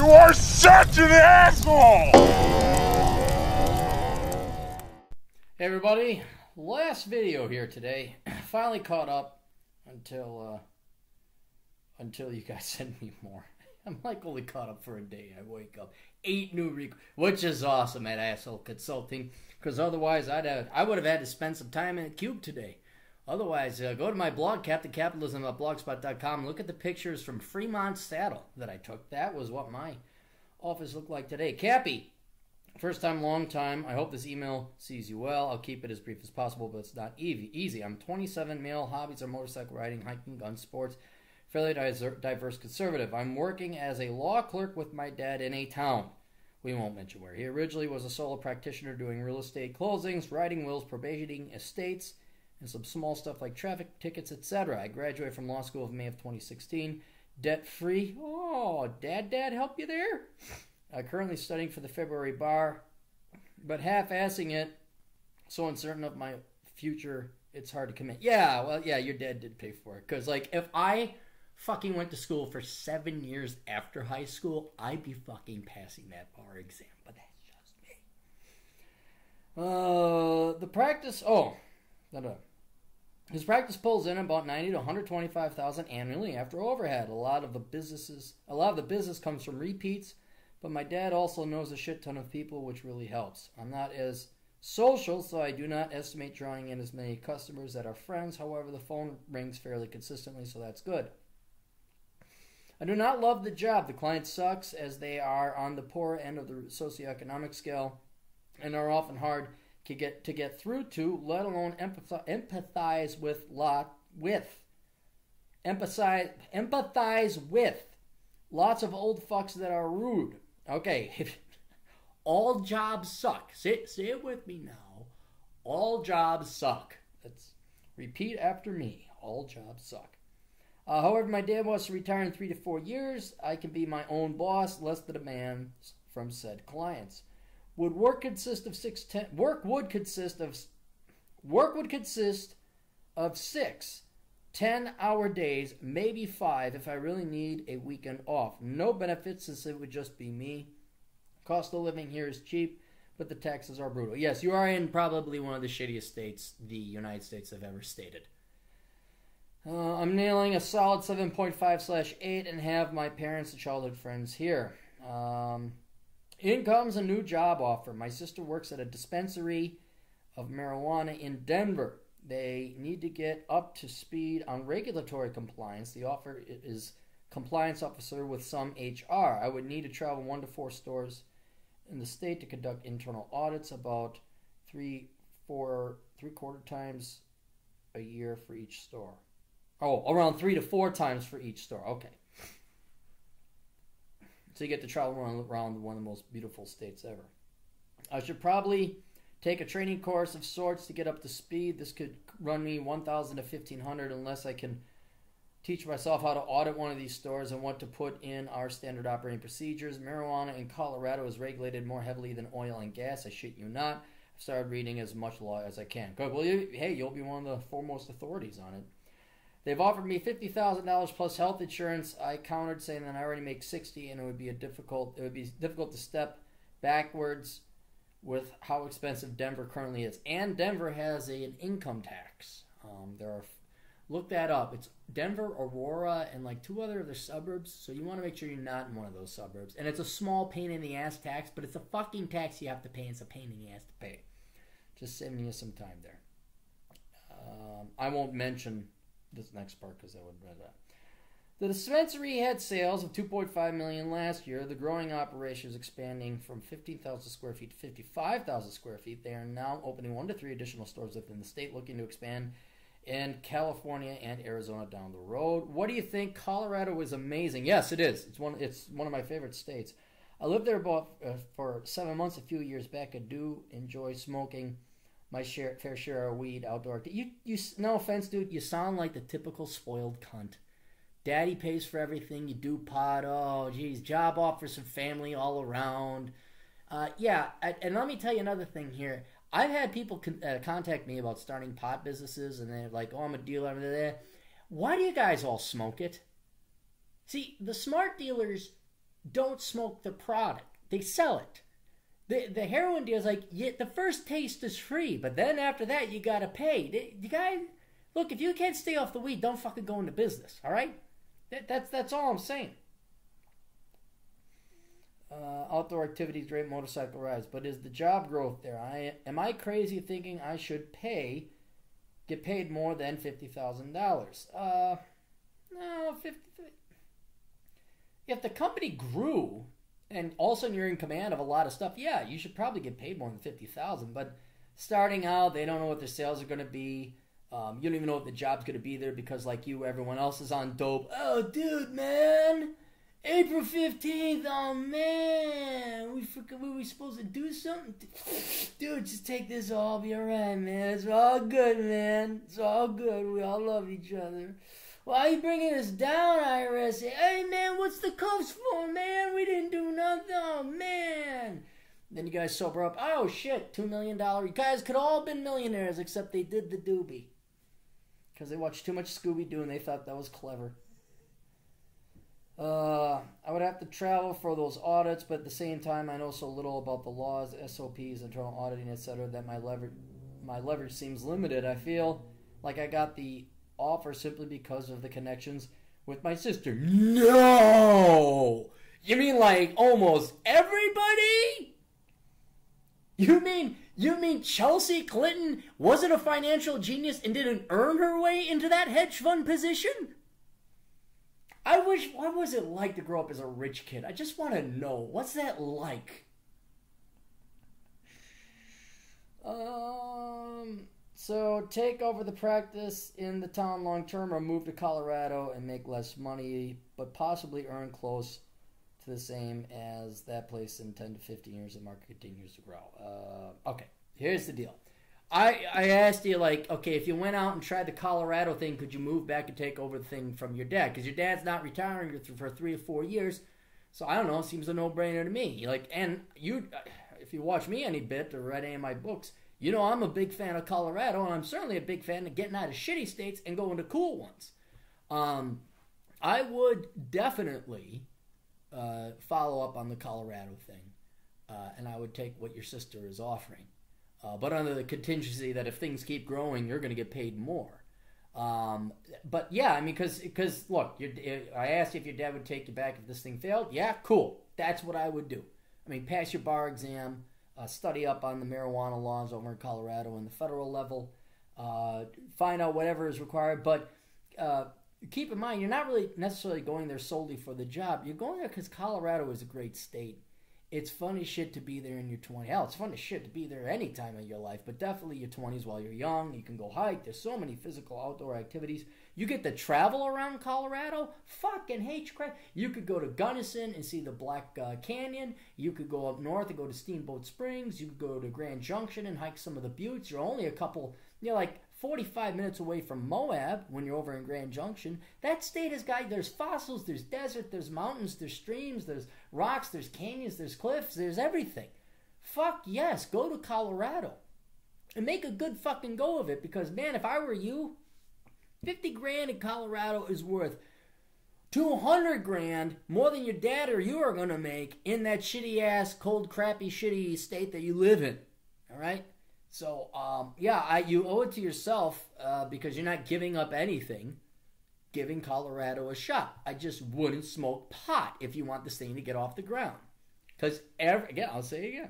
You are such an asshole! Hey everybody, last video here today. Finally caught up until you guys send me more. I'm like only caught up for a day. I wake up 8 new which is awesome at Asshole Consulting, because otherwise I would have had to spend some time in the cube today. Otherwise, go to my blog, CaptainCapitalism.blogspot.com. Look at the pictures from Fremont Saddle that I took. That was what my office looked like today. Cappy, first time, long time. I hope this email sees you well. I'll keep it as brief as possible, but it's not easy. I'm 27, male. Hobbies are motorcycle riding, hiking, gun sports. Fairly diverse conservative. I'm working as a law clerk with my dad in a town. We won't mention where. He originally was a solo practitioner doing real estate closings, writing wills, probating estates, and some small stuff like traffic tickets, etc. I graduated from law school in May of 2016. Debt-free. Oh, Dad, help you there? Currently studying for the February bar, but half-assing it, so uncertain of my future, it's hard to commit. Yeah, well, yeah, your dad did pay for it. Because, like, if I fucking went to school for 7 years after high school, I'd be fucking passing that bar exam. But that's just me. The practice... Oh, no. His practice pulls in about $90,000 to $125,000 annually after overhead. A lot of the business comes from repeats, but my dad also knows a shit ton of people, which really helps. I'm not as social, so I do not estimate drawing in as many customers that are friends. However, the phone rings fairly consistently, so that's good. I do not love the job. The client sucks, as they are on the poorer end of the socioeconomic scale and are often hard to get through to, let alone empathize with. Empathize with. Lots of old fucks that are rude. Okay, all jobs suck. Say it with me now. All jobs suck. Let's repeat after me. All jobs suck. However, my dad wants to retire in 3 to 4 years. I can be my own boss, less the demands from said clients. Work would consist of 6 10-hour days, maybe 5 if I really need a weekend off. No benefits, since it would just be me. Cost of living here is cheap, but the taxes are brutal. Yes, you are in probably one of the shittiest states the United States have ever stated. I'm nailing a solid 7.5/8 and have my parents and childhood friends here. In comes a new job offer. My sister works at a dispensary of marijuana in Denver. They need to get up to speed on regulatory compliance. The offer is compliance officer with some HR. I would need to travel 1 to 4 stores in the state to conduct internal audits, about 3/4 times a year for each store. Oh, around 3 to 4 times for each store. Okay. So you get to travel around one of the most beautiful states ever. I should probably take a training course of sorts to get up to speed. This could run me $1,000 to $1,500 unless I can teach myself how to audit one of these stores and what to put in our standard operating procedures. Marijuana in Colorado is regulated more heavily than oil and gas. I shit you not. I've started reading as much law as I can. Good. Well, you'll be one of the foremost authorities on it. They've offered me $50,000 plus health insurance. I countered, saying that I already make $60,000, and it would be difficult to step backwards with how expensive Denver currently is. And Denver has an income tax. Look that up. It's Denver, Aurora, and like 2 other suburbs. So you want to make sure you're not in one of those suburbs. And it's a small pain in the ass tax, but it's a fucking tax you have to pay. And it's a pain in the ass to pay. Just saving you some time there. I won't mention this next part because I would rather. The dispensary had sales of $2.5 million last year. The growing operation is expanding from 15,000 square feet to 55,000 square feet. They are now opening 1 to 3 additional stores within the state, looking to expand in California and Arizona down the road. What do you think? Colorado is amazing. Yes, it is. It's one of my favorite states. I lived there for 7 months a few years back. I do enjoy smoking my fair share of weed outdoor. You no offense, dude, you sound like the typical spoiled cunt. Daddy pays for everything. You do pot. Oh, geez, job offers and family all around. Yeah, and let me tell you another thing here. I've had people contact me about starting pot businesses, and they're like, oh, I'm a dealer. Why do you guys all smoke it? See, the smart dealers don't smoke the product. They sell it. The heroin deal is like, yeah, the first taste is free, but then after that, you got to pay. You guys, look, if you can't stay off the weed, don't fucking go into business, all right? That's all I'm saying. Outdoor activities, great motorcycle rides, but is the job growth there? Am I crazy thinking I should get paid more than $50,000? No, 50. If the company grew and all of a sudden you're in command of a lot of stuff, yeah, you should probably get paid more than $50,000. But starting out, they don't know what their sales are going to be. You don't even know if the job's going to be there because, like you, everyone else is on dope. Oh, dude, man. April 15th, oh man, were we supposed to do something? Dude, just take this, I'll be alright, man. It's all good, man. It's all good. We all love each other. Why are you bringing us down, IRS? Hey, man, what's the cuffs for, man? We didn't do nothing, oh man. Then you guys sober up. Oh shit, $2 million. You guys could all been millionaires except they did the doobie. Because they watched too much Scooby-Doo and they thought that was clever. I would have to travel for those audits, but at the same time, I know so little about the laws, SOPs, internal auditing, etc., that my leverage seems limited. I feel like I got the offer simply because of the connections with my sister. No! You mean like almost everybody? You mean Chelsea Clinton wasn't a financial genius and didn't earn her way into that hedge fund position? What was it like to grow up as a rich kid? I just want to know. What's that like? So take over the practice in the town long term or move to Colorado and make less money, but possibly earn close to the same as that place in 10 to 15 years. The market continues to grow. Okay, here's the deal. I asked you, like, okay, if you went out and tried the Colorado thing, could you move back and take over the thing from your dad? Because your dad's not retiring for 3 or 4 years. So, I don't know, it seems a no-brainer to me. Like, and you, if you watch me any bit or read any of my books, you know I'm a big fan of Colorado, and I'm certainly a big fan of getting out of shitty states and going to cool ones. I would definitely follow up on the Colorado thing, and I would take what your sister is offering. But under the contingency that if things keep growing, you're going to get paid more. But yeah, I mean, because look, I asked you if your dad would take you back if this thing failed. Yeah, cool. That's what I would do. I mean, pass your bar exam, study up on the marijuana laws over in Colorado and the federal level, find out whatever is required. But keep in mind, you're not really necessarily going there solely for the job. You're going there because Colorado is a great state. It's fun as shit to be there in your 20s. Hell, it's fun as shit to be there any time in your life, but definitely your 20s while you're young. You can go hike. There's so many physical outdoor activities. You get to travel around Colorado. Fucking hate crap. You could go to Gunnison and see the Black Canyon. You could go up north and go to Steamboat Springs. You could go to Grand Junction and hike some of the buttes. You're only a couple, like 45 minutes away from Moab when you're over in Grand Junction. That state has got, there's fossils, there's desert, there's mountains, there's streams, there's rocks, there's canyons, there's cliffs, there's everything. Fuck yes, go to Colorado. And make a good fucking go of it, because man, if I were you, 50 grand in Colorado is worth 200 grand more than your dad or you are going to make in that shitty ass, cold, crappy, shitty state that you live in. All right? So, you owe it to yourself because you're not giving up anything, giving Colorado a shot. I just wouldn't smoke pot if you want this thing to get off the ground. Because, I'll say it again,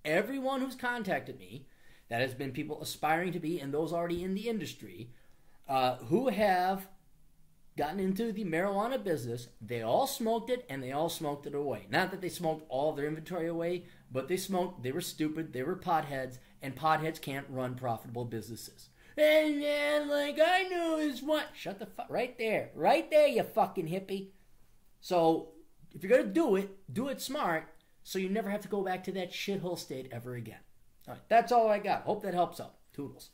everyone who's contacted me, that has been people aspiring to be and those already in the industry, who have gotten into the marijuana business, they all smoked it and they all smoked it away. Not that they smoked all of their inventory away, but they smoked, they were stupid, they were potheads, and potheads can't run profitable businesses. And man, like I knew is what. Shut the fuck, right there, you fucking hippie. So, if you're gonna do it smart, so you never have to go back to that shithole state ever again. Alright, that's all I got. Hope that helps out. Toodles.